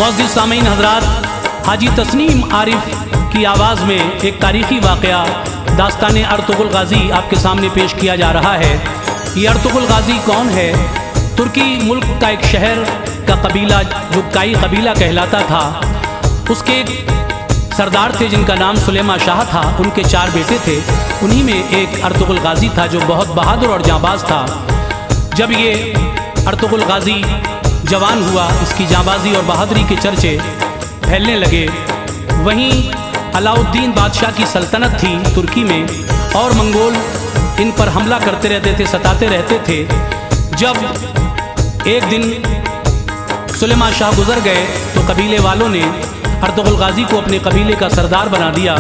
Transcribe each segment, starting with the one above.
मुअज़्ज़िज़ सामीन हज़रात, हाजी तस्नीम आरिफ की आवाज़ में एक तारीख़ी वाक़या दास्तान अर्तुग़रुल गाज़ी आपके सामने पेश किया जा रहा है। ये अर्तुग़रुल गाज़ी कौन है? तुर्की मुल्क का एक शहर का कबीला जो काई कबीला कहलाता था, उसके एक सरदार थे जिनका नाम सुलेमा शाह था। उनके 4 बेटे थे, उन्हीं में एक अर्तुग़रुल गाज़ी था जो बहुत बहादुर और जांबाज था। जब ये अर्तुग़रुल गाज़ी जवान हुआ, इसकी जांबाजी और बहादुरी के चर्चे फैलने लगे। वहीं अलाउद्दीन बादशाह की सल्तनत थी तुर्की में, और मंगोल इन पर हमला करते रहते थे, सताते रहते थे। जब एक दिन सुलेमा शाह गुजर गए तो कबीले वालों ने अर्तुग़रुल गाज़ी को अपने कबीले का सरदार बना दिया।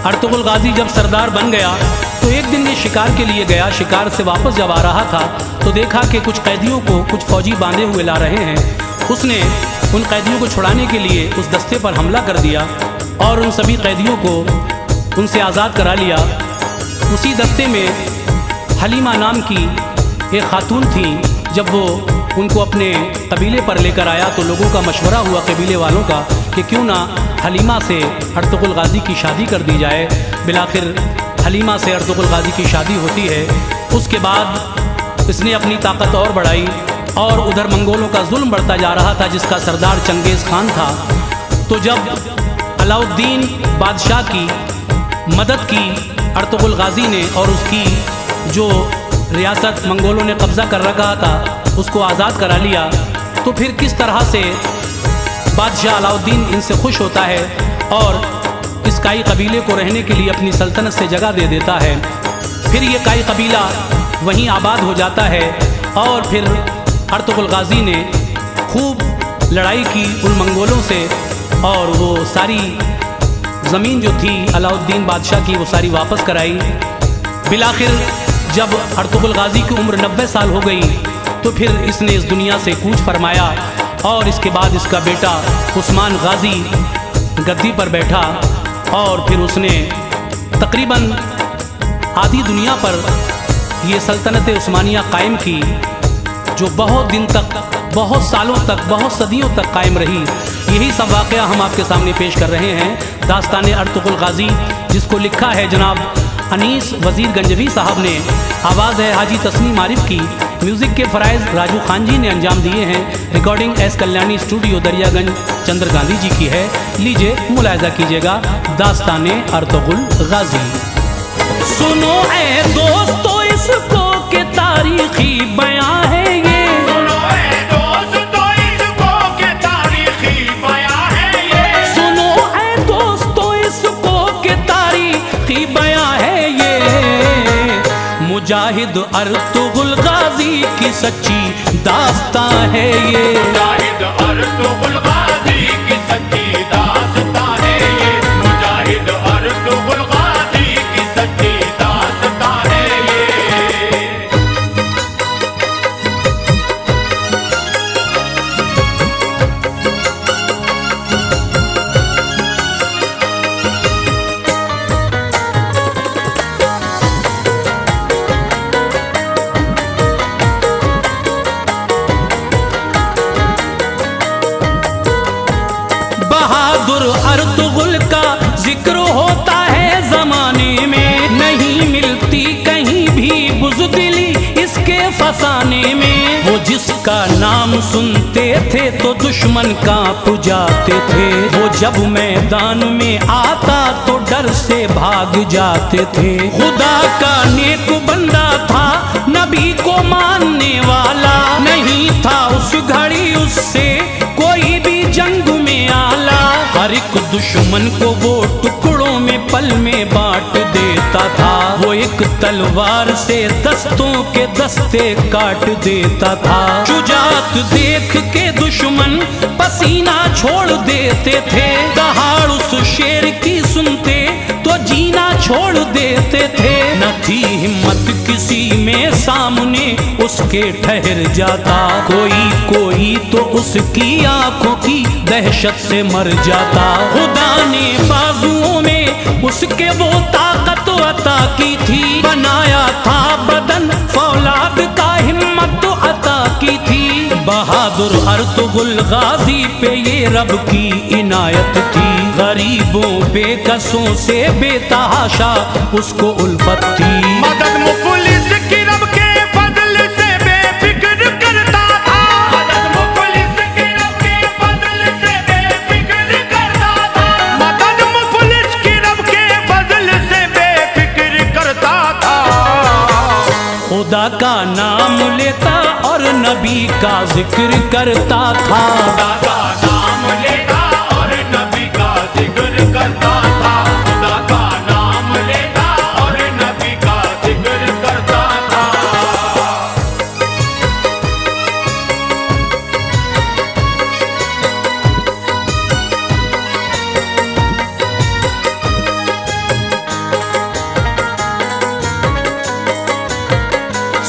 अर्तुग़रुल गाज़ी जब सरदार बन गया तो एक दिन ये शिकार के लिए गया। शिकार से वापस जब आ रहा था तो देखा कि कुछ कैदियों को कुछ फौजी बांधे हुए ला रहे हैं। उसने उन कैदियों को छुड़ाने के लिए उस दस्ते पर हमला कर दिया और उन सभी कैदियों को उनसे आज़ाद करा लिया। उसी दस्ते में हलीमा नाम की एक खातून थी। जब वो उनको अपने कबीले पर लेकर आया तो लोगों का मशवरा हुआ कबीले वालों का कि क्यों ना हलीमा से अर्तुग़रुल गाज़ी की शादी कर दी जाए। बिलाखिर हलीमा से अर्तुग़रुल गाज़ी की शादी होती है। उसके बाद इसने अपनी ताकत और बढ़ाई और उधर मंगोलों का जुल्म बढ़ता जा रहा था जिसका सरदार चंगेज़ खान था। तो जब अलाउद्दीन बादशाह की मदद की अर्तुग़रुल गाज़ी ने और उसकी जो रियासत मंगोलों ने कब्ज़ा कर रखा था उसको आज़ाद करा लिया, तो फिर किस तरह से बादशाह अलाउद्दीन इनसे खुश होता है और इस काई कबीले को रहने के लिए अपनी सल्तनत से जगह दे देता है। फिर ये काई कबीला वहीं आबाद हो जाता है और फिर अर्तुग़रुल गाज़ी ने खूब लड़ाई की उन मंगोलों से और वो सारी ज़मीन जो थी अलाउद्दीन बादशाह की वो सारी वापस कराई। बिलाखिर जब अर्तुग़रुल गाज़ी की उम्र 90 साल हो गई तो फिर इसने इस दुनिया से कूच फरमाया और इसके बाद इसका बेटा उस्मान गाज़ी गद्दी पर बैठा और फिर उसने तकरीबन आधी दुनिया पर ये सल्तनत उस्मानिया कायम की, जो बहुत दिन तक, बहुत सालों तक, बहुत सदियों तक कायम रही। यही सब वाक़या हम आपके सामने पेश कर रहे हैं। दास्तान अर्तुग़रुल गाज़ी, जिसको लिखा है जनाब अनीस वज़ीर गंजवी साहब ने, आवाज़ है हाजी तस्नीम आरिफ की, म्यूज़िक के फ़राइज़ राजू खान जी ने अंजाम दिए हैं। Recording S Kalyani studio Daryaganj Chandra Gandhi ji की है। लीजिए मुलाहिज़ा कीजिएगा दास्तान अर्तुग़रुल गाज़ी। सुनो ऐ दोस्तों इसको के तारीख़ी बयां है ये, सुनो ऐ दोस्तों इसको के तारीख़ी बयां है ये, सुनो ऐ दोस्तों इसको के तारीख़ी बयां है ये। मुजाहिद अर्तुग़रुल गाज़ी की सच्ची दास्तां है ये, मुजाहिद अर्तुग़रुल गाज़ी की सच्ची दास्तां है ये, मुजाहिद अर्तुग़रुल गाज़ी की सच्ची दास्तां है ये। बहादुर अर्तुग़रुल का जिक्र होता है ज़माने में, नहीं मिलती कहीं भी बुज़दिली इसके फसाने में। वो जिसका नाम सुनते थे तो दुश्मन कांप जाते थे, वो जब मैदान में आता तो डर से भाग जाते थे। खुदा का नेक बंदा था, नबी को मानने वाला, नहीं था उस घड़ी उससे कोई भी जंग में आला। हर एक दुश्मन को वो टुकड़ों में पल में बांट देता था, वो एक तलवार से दस्तों के दस्ते काट देता था। शुजाअत देख के दुश्मन पसीना छोड़ देते थे, दहाड़ उस शेर की सुनते तो जीना छोड़ देते थे। न थी हिम्मत किसी में सामने उसके ठहर जाता, कोई तो उसकी आंखों की दहशत से मर जाता। खुदा ने बाजुओं में उसके वो ताकत अता की थी, बनाया था बदन फौलाद का हिम्मत अता की थी। बहा बहादुर अर्तुगरुल गाजी पे ये रब की इनायत थी। गरीबों बेकसों से बेतहाशा उसको उल्फत थी। मदद मुफलिस की रब के फजल से बेफिक्र करता था। मदद मुफलिस की रब के फजल से बेफिक्र करता था। मदद मुफलिस की रब के फजल से बेफिक्र करता था। खुदा का नाम लेता और नबी का जिक्र करता था। खुदा का नाम लेता और नबी का जिक्र करता था। खुदा का नाम लेता और नबी का जिक्र करता था।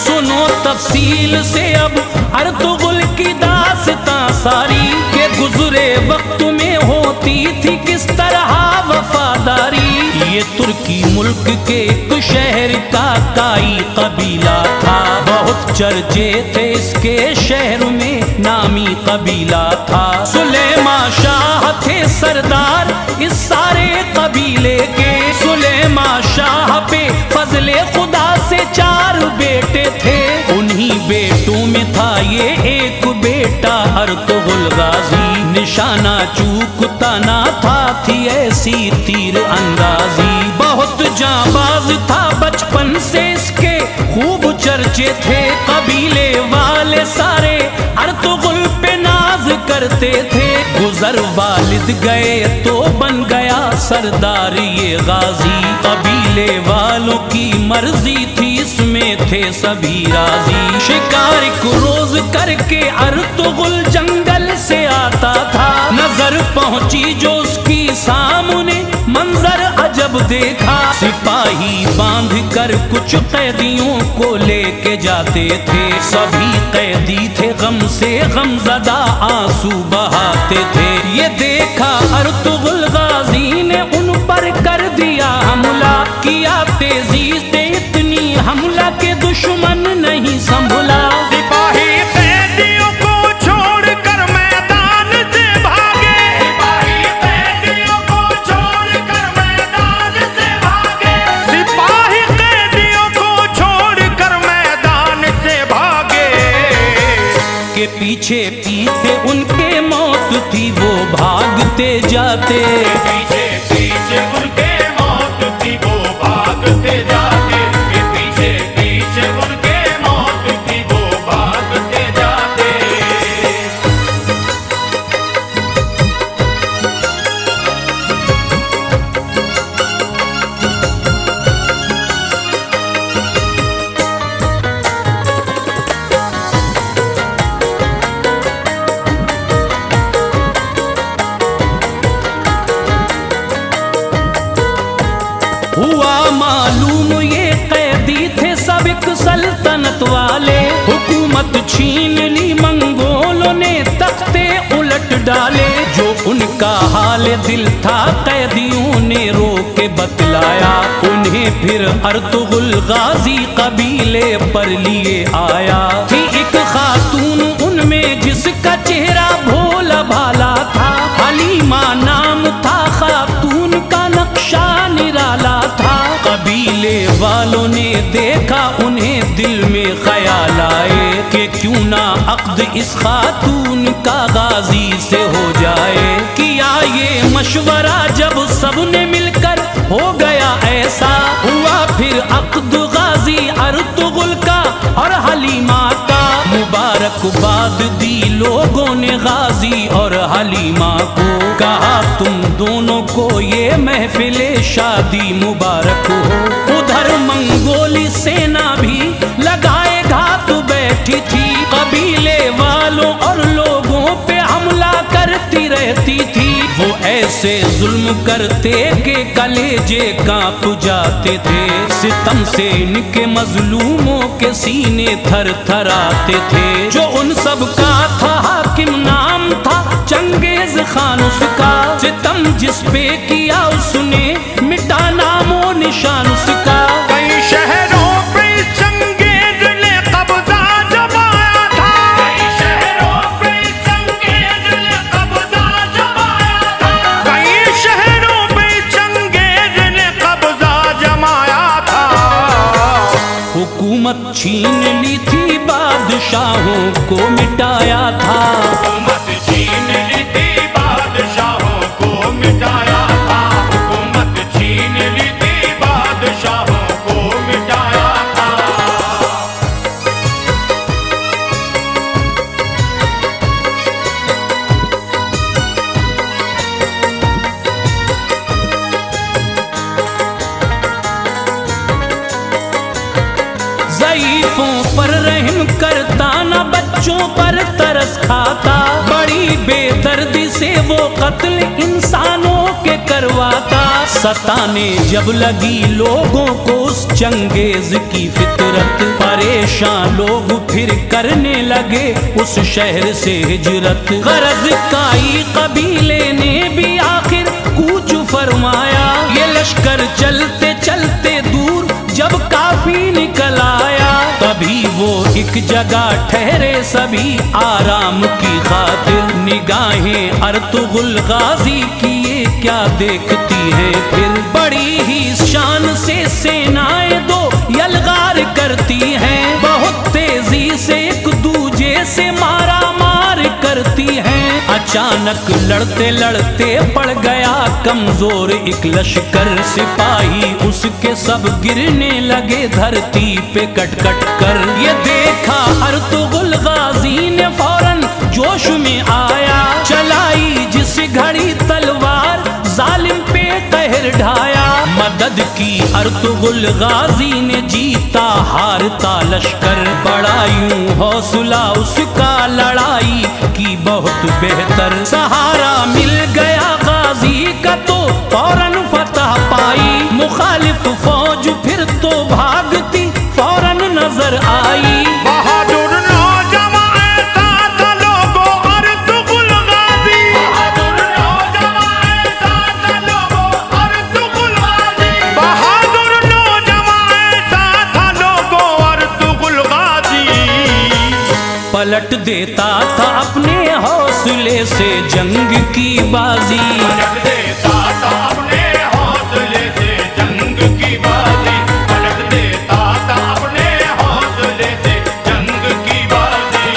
सुनो तफसील से अब अर्तुगरुल की दास्तां सारी के गुजरे वक्त में होती थी किस तरह वफादारी। ये तुर्की मुल्क के एक शहर का काई कबीला था। बहुत चर्चे थे इसके शहर में नामी कबीला था। सुलेमा शाह थे सरदार इस सारे कबीले के। सुलेमा शाह पे फजले खुदा से 4 बेटे थे। उन्हीं बेटों में था ये एक बेटा अर्तुगरुल गाजी। निशाना चूकता ना था थी ऐसी तीर अंदाजी। बहुत जाबाज था बचपन से इसके खूब चर्चे थे। कबीले वाले सारे अर्तुगरुल पे नाज करते थे। गुजर वालिद गए तो बन गया सरदार ये गाजी। कबीले वालों की मर्जी थी इसमें थे सभी राजी। शिकार को रोज करके अर्तुगरुल जंगल से आता था। नजर पहुंची जो उसकी सामने मंजर अजब देखा। सिपाही बांध कर कुछ कैदियों को लेके जाते थे। सभी कैदी थे गम से गमज़दा आंसू बहाते थे। ये देखा अर्तुगरुल गाजी ने उन पर कर दिया हमला। किया तेजी से इतनी हमला के दुश्मन नहीं संभला। सिपाही कैदियों को छोड़कर मैदान से भागे। सिपाही कैदियों को छोड़कर मैदान से भागे। सिपाही कैदियों को छोड़कर मैदान से भागे। के पीछे पीछे उनके मौत थी वो भागते जाते। पीछे पीछे उनके मौत थी वो भागते जाते। पीछे पीछे उनके मौत थी वो भागते जाते। हुआ मालूम ये कैदी थे सब एक सल्तनत वाले। हुकूमत छीन ली मंगोलों ने तख्ते उलट डाले। जो उनका हाल दिल था कैदियों ने रो के बतलाया। उन्हें फिर अर्तुगरुल गाजी कबीले पर लिए आया। थी एक खातून उनमें जिसका चेहरा भोला भाला था। हलीमा नाम था खातून का नक्शा निराला था। कबीले वालों ने देखा उन्हें दिल में ख्याल आए कि क्यों ना अक्द इस खातून का गाजी से हो जाए। किया ये मशवरा जब सबने मिलकर हो गया ऐसा। हुआ फिर अक्द गाजी अर्तुगरुल का और हलीमा का। मुबारकबाद दी लोगों ने गाजी और हलीमा को। कहा तुम दोनों को ये महफिले शादी मुबारक हो। उधर मंगोली सेना भी लगाए घात बैठी थी। कबीले वालों और लोगों पे हमला करती रहती थी। वो ऐसे जुल्म करते कि कलेजे कांप जाते थे। सितम से इनके मजलूमों के सीने थर थर आते थे। जो उन सब का था हाकिम नाम था चंगेज खान उसका। सितम जिस पे किया उसने मिटा नामो निशान उसका। कई शहरों पे चंगेज ने कब्जा जमाया था। कई शहरों पे छीन ली थी, बादशाहों को मिटाया था। हुकूमत छीन ली थी, बादशाहों को मिटाया था। हुकूमत छीन ली थी, बादशाहों को मिटाया था। ज़ईफ़ों पर रहम करता, न बच्चों पर तरस खाता। बड़ी बेदर्दी से वो कत्ल इंसानों के करवाता। सताने जब लगी लोगों को उस चंगेज की फितरत, परेशान लोग फिर करने लगे उस शहर से हिजरत। गरज काई कबीले ने भी आखिर कूच फरमाया। ये लश्कर चलते चलते दूर जब काफी निकल आया, तभी वो एक जगह ठहरे सभी आराम की खातिर। निगाहें अर्तुगुल गाजी की ये क्या देखती हैं फिर। बड़ी ही शान से सेनाएं दो यलगार करती हैं, बहुत तेजी से एक दूजे से मारा मार करती हैं। अचानक लड़ते लड़ते पड़ गया कमजोर एक लश्कर। सिपाही उसके सब गिरने लगे धरती पे कट कट कर। ये देखा अर्तुगुल गाजी ने फौरन जोश में आया, चलाई जिस घड़ी तलवार जालिम पे कहर ढाया। मदद की अर्तुगुल गाजी ने, जीता हारता लश्कर। बड़ा यूं हौसला उसका लड़ाई की बहुत बेहतर। सहारा मिल गया गाजी का तो फौरन फतह पाई। मुखालिफ फौज फिर तो भागती फौरन नजर आई। बहादुर नौजवान ऐसा था लोगों अर्तुगुल गाजी। बहादुर नौजवान ऐसा था लोगों अर्तुगुल गाजी। बहादुर नौजवान ऐसा था लोगों अर्तुगुल गाजी। पलट देता था अपने हौसले से जंग की बाजी। पलट देता था अपने हौसले से जंग की बाजी। पलट देता था अपने हौसले से जंग की बाजी।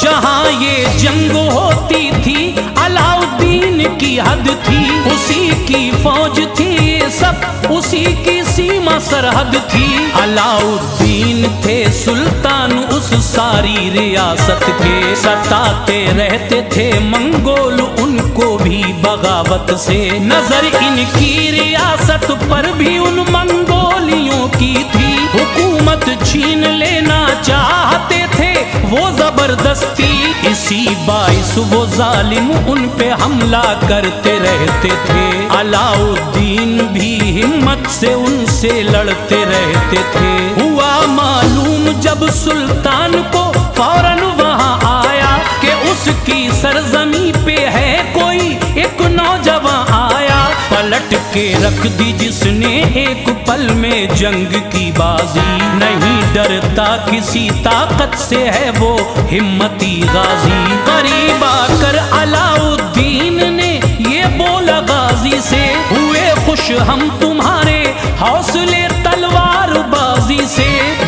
जहाँ ये जंग होती थी अलाउद्दीन की हद थी। उसी की फौज थी ये सब, उसी की सीमा सरहद थी। अलाउद्दीन थे सुल्तान उस सारी रियासत के। सताते रहते थे मंगोल उनको भी बगावत से। नजर इनकी रियासत पर भी उन मंगोलियों की थी। हुकूमत छीन लेना चाहते थे वो जबरदस्ती। इसी बाइस वो जालिम उन पे हमला करते रहते थे। अलाउद्दीन भी हिम्मत से उनसे लड़ते रहते थे। हुआ मालूम जब सुल्तान को फौरन वहां आया कि उसकी सरजमी पे है कोई एक नौजवान आया। पलट के रख दी जिसने एक पल में जंग की बाजी। नहीं डरता किसी ताकत से है वो हिम्मती गाजी। करीब आकर अलाउद्दीन ने ये बोला गाजी से, हुए खुश हम तुम्हारे हौसले तलवार बाजी से।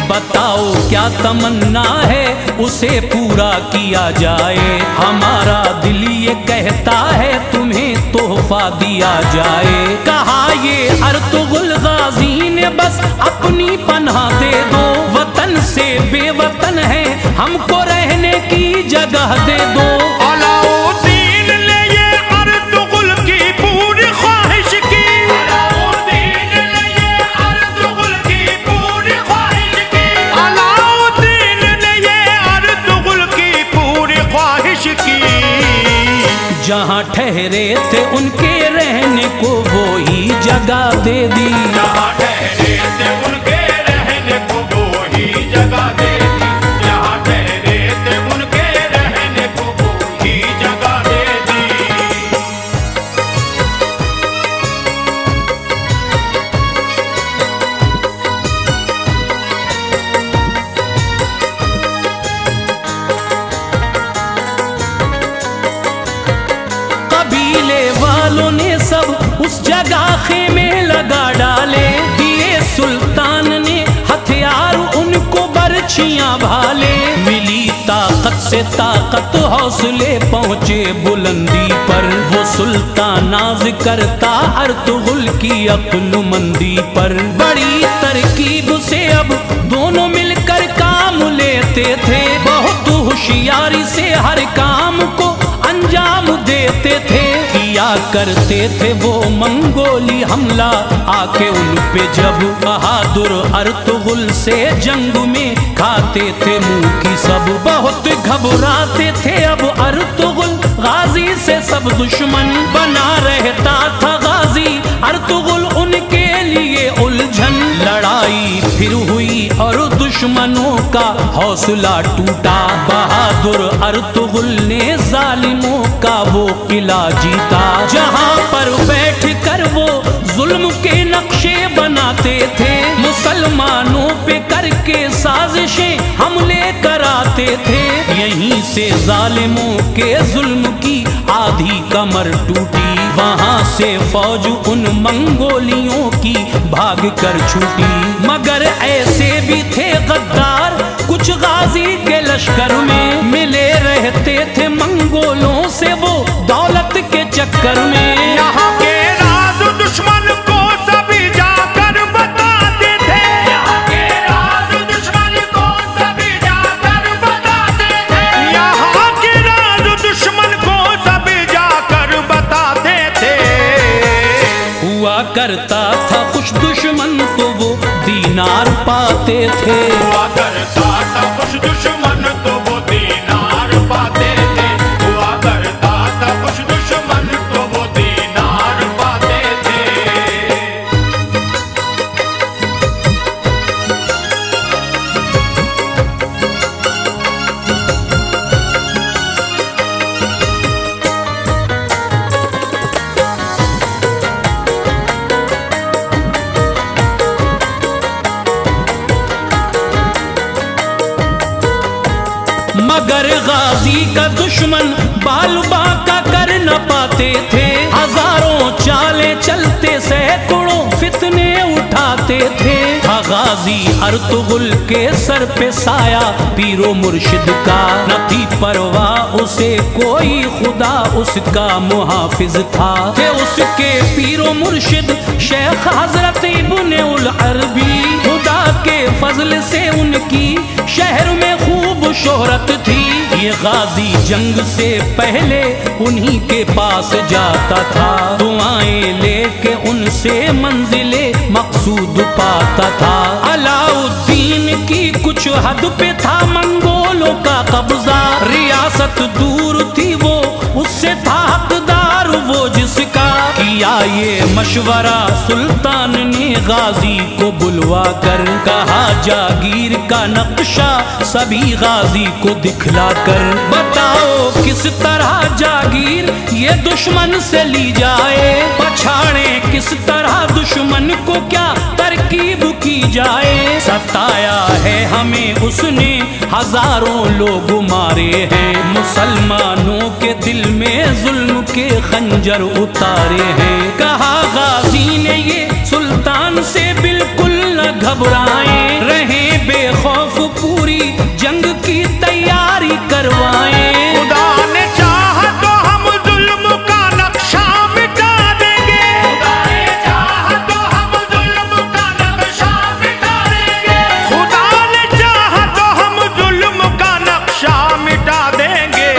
बताओ क्या तमन्ना है उसे पूरा किया जाए। हमारा दिल ये कहता है तुम्हें तोहफा दिया जाए। कहा ये अर्तुगुल गाजी ने बस अपनी पनाह दे दो। वतन से बेवतन है हमको रहने की जगह दे दो। अलाउद्दीन ने ये अर्तुगुल की पूरी ख्वाहिश की। अलाउद्दीन ने ये अर्तुगुल की पूरी ख्वाहिश की। अलाउद्दीन ने ये अर्तुगुल की पूरी ख्वाहिश की। जहाँ ठहरे थे उनके रहने को वो ही जगह दे दी। जहाँ ठहरे थे उनके रहने को वो ही जगह दे दी। जहाँ ठहरे थे उनके रहने को वो ही जगह दे दी। उस जगह खेमे लगा डाले, दिए सुल्तान ने हथियार उनको बरछियां भाले। मिली ताकत से ताकत हौसले पहुँचे बुलंदी पर, वो सुल्तान नाज करता अर्तुगरुल की अक्लमंदी पर। बड़ी तरकीब से अब दोनों मिलकर काम लेते थे, बहुत होशियारी से हर काम को अंजाम देते थे। किया करते थे वो मंगोली हमला आके उन पे जब, बहादुर अर्तुगरुल से जंग में खाते थे मुंह की सब। बहुत घबराते थे अब अर्तुगरुल गाजी से सब दुश्मन, बना रहता था गाजी अर्तुगरुल उनके लिए उलझन। लड़ाई फिर हुई और दुश्मनों का हौसला टूटा, बहादुर अर्तुगरुल ने जालिमों का वो किला जीता। जहां पर बैठ कर वो जुल्म के नक्शे बनाते थे, मुसलमानों पे करके साजिशें हमले कराते थे। यहीं से जालिमों के जुल्म की आधी कमर टूटी, वहां से फौज उन मंगोलियों की भाग कर छूटी। मगर ऐसे भी थे गद्दार कुछ गाजी के लश्कर में, मिले रहते थे मंगोलों से वो दौलत के चक्कर में। यहाँ के राज दुश्मन को सभी जाकर बताते थे, यहाँ के राज दुश्मन को सभी जाकर बताते थे, यहाँ के राज दुश्मन को सभी जाकर बताते थे। हुआ करता था कुछ दुश्मन तो वो दीनार पाते थे, हुआ करता था कुछ दुश्मन तो वो दीनार पाते थे, हुआ करता था कुछ दुश्मन तो वो दीनार पाते थे। मगर गाजी का दुश्मन बाल बाका कर न पाते थे। हजारों चाले चलते सैकड़ों फितने उठाते थे। गाजी अर्तुगरुल के सर पे साया पीरो मुर्शिद का, न थी परवाह उसे कोई खुदा उसका मुहाफिज था। थे उसके पीरो मुर्शिद शेख हजरत इब्ने उल अरबी, खुदा के फजल से उनकी शहर में खूब शोहरत थी। ये गाजी जंग से पहले उन्हीं के पास जाता था, दुआएं लेके उनसे मंजिले मकसूद पाता था। अलाउद्दीन की कुछ हद पे था मंगोलों का कब्जा, रियासत दूर थी वो उससे था हकदार वो जिसका। किया ये मशवरा सुल्तान ने गाजी को बुलवा कर, कहा जागीर का नक्शा सभी गाजी को दिखला कर। बताओ किस तरह जागीर ये दुश्मन से ली जाए, पछाड़े किस तरह दुश्मन को क्या तरकीब की जाए। सताया है हमें उसने हजारों लोग मारे हैं, मुसलमानों के दिल में जुल्म के खंजर उतारे हैं। कहा गाजी ने ये सुल्तान से बिल्कुल न घबराएं, रहें बेखौफ पूरी जंग की तैयारी करवाएं। खुदा ने चाहा तो हम जुल्म का नक्शा मिटा देंगे, खुदा ने चाहा तो हम जुल्म का नक्शा मिटा देंगे, खुदा ने चाहा तो हम जुल्म का नक्शा मिटा देंगे।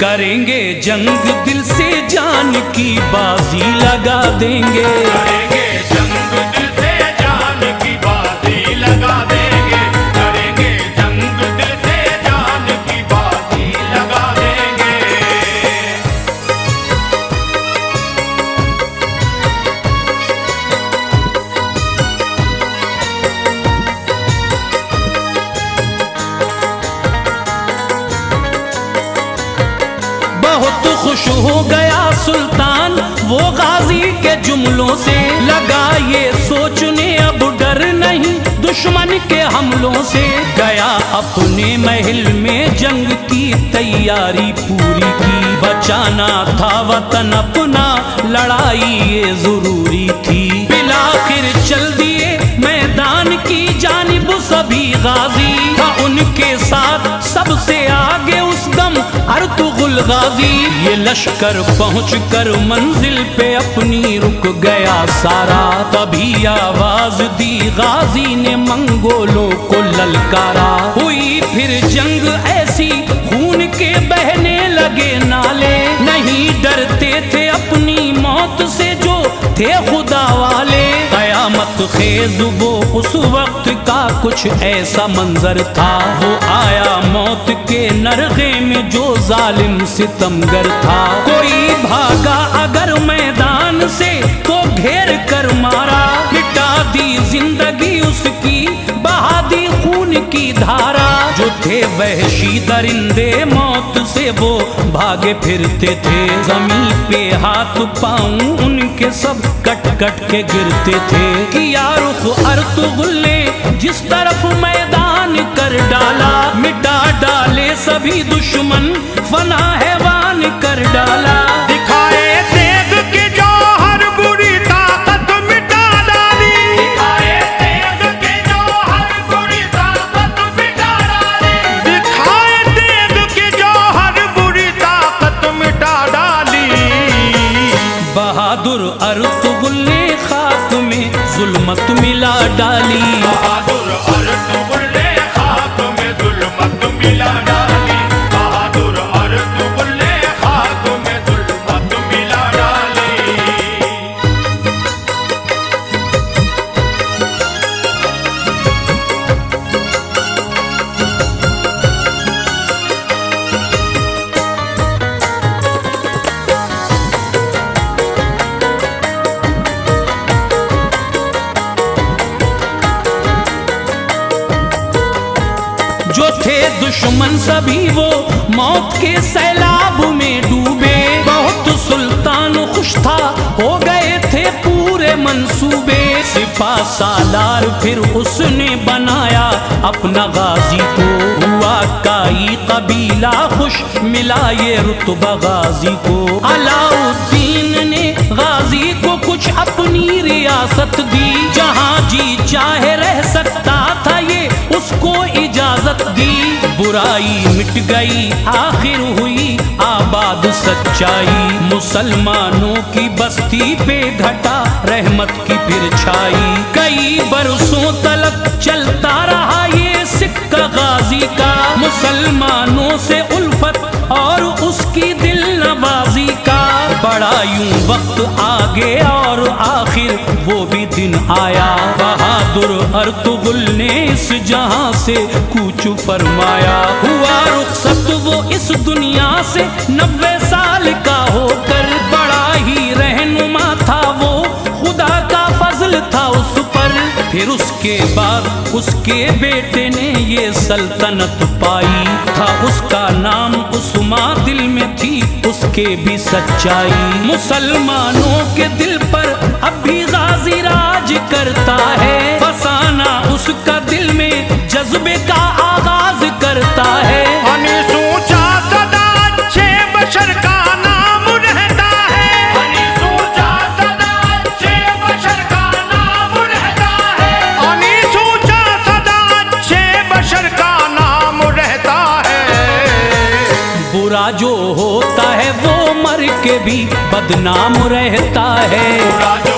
करेंगे जंग दिल से जान की बाजी लगा देंगे, करेंगे जंग दिल से जान की बाजी लगा देंगे, करेंगे जंग दिल से जान की बाजी लगा देंगे। बहुत खुश हो गया सुल्तान वो गाजी के जुमलों से, लगा ये सोचने अब डर नहीं दुश्मन के हमलों से। गया अपने महल में जंग की तैयारी पूरी की। बचाना था वतन अपना, लड़ाई ये जरूरी थी। बिलाखिर चल दिए मैदान की जानिब सभी गाजी, था उनके साथ सबसे आगे उस दम अर्तुगरुल गाजी। ये लश्कर पहुँच कर मंजिल पे अपनी रुक गया सारा, तभी आवाज दी गाजी ने मंगोलों को ललकारा। हुई फिर जंग ऐसी खून के बहने लगे नाले, नहीं डरते थे अपनी मौत से जो थे खुदा वाले। कयामत खेज वो उस वक्त का कुछ ऐसा मंजर था, वो आया मौत के नरगे में जो जालिम सितमगर था। कोई भागा अगर मैदान से तो घेर कर मारा, मिटा दी जिंदगी उसकी, बहा दी खून की धारा। जो थे वहशी दरिंदे मौत से वो भागे फिरते थे, जमीन पे हाथ पांव उनके सब कट कट के गिरते थे। किया रुख अर्तुगरुल ने जिस तरफ मैदान कर डाला, मिटा डाले सभी दुश्मन, फना हैवान कर डाला। दिखाए तेग के जो हर बुरी ताकत मिटा डाली, दिखाए तेग के जो हर बुरी ताकत मिटा डाली, दिखाए तेग के जो हर बुरी ताकत मिटा डाली। बहादुर अर्तुगरुल ने खाक में जुल्मत मिला डाली, बहादुर अर्तुगरुल ने खाक में जुल्मत मिला डाली, बहादुर अर्तुगरुल ने खाक में जुल्मत मिला डाली। जो थे दुश्मन सभी वो मौत के सैलाब में डूबे। बहुत सुल्तान खुश था, हो गए थे पूरे मंसूबे। सिपा सालार फिर उसने बनाया अपना गाजी को, हुआ काई कबीला खुश, मिला ये रुतबा गाजी को। अलाउद्दीन ने गाजी को कुछ अपनी रियासत दी, जहाँ जी चाहे रह सकता था ये उसको इजाजत दी। बुराई मिट गई आखिर हुई आबाद सच्चाई, मुसलमानों की बस्ती पे घटा रहमत की फिर छाई। कई बरसों तलक चलता रहा ये सिक्का गाजी का, मुसलमानों से उल्फत और उसकी दिल नवाजी का। बड़ा यूं वक्त आगे और आखिर वो भी दिन आया, बहादुर अर्तुगरुल ने इस जहां से कूच फरमाया। हुआ रुखसत वो इस दुनिया से 90 साल का होकर, बड़ा ही रहनुमा था वो, खुदा का फजल था उस पर। फिर उसके बाद उसके बेटे ने ये सल्तनत पाई, था उसका नाम उस्मा, दिल में थी उसके भी सच्चाई। मुसलमानों के दिल पर अब भी गाजी राज करता है, फसाना उसका दिल में जज्बे का आगाज करता है। हनी सोचा सदा अच्छे बशर का नाम रहता है, हनी सोचा सदा अच्छे बशर का नाम रहता है, हनी सोचा सदा अच्छे बशर का नाम रहता है। बुरा जो होता है वो मर के भी बदनाम रहता है, बुरा जो